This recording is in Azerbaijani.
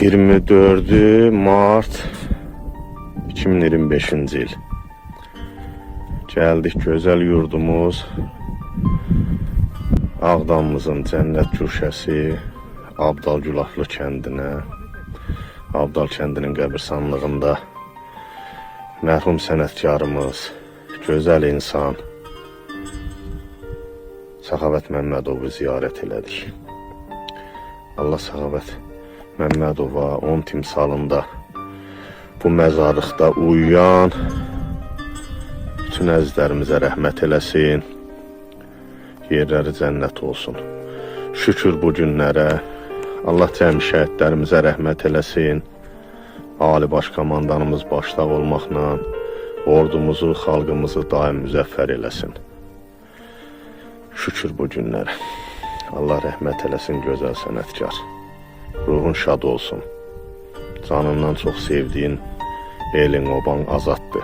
24 Mart 2025-ci il. Gəldik gözəl yurdumuz Ağdamımızın cənnət güşəsi Abdal Gülaflı kəndinə. Abdal kəndinin qəbirstanlığında mərhum sənətkarımız, gözəl insan Səxavət Məmmədovu ziyarət elədik. Allah Səxavət Məmmədova onun timsalında bu məzarlıqda uyuyan bütün əzizlərimizə rəhmət eləsin, yerləri cənnət olsun. Şükür bu günlərə, Allah cəmi şəhidlərimizə rəhmət eləsin, Ali Baş Komandanımız başda olmaqla ordumuzu, xalqımızı daim müzəffər eləsin. Şükür bu günlərə. Allah rəhmət eləsin gözəl sənətkar. Ruhun şad olsun. Canından çox sevdiyin elin oban azaddır.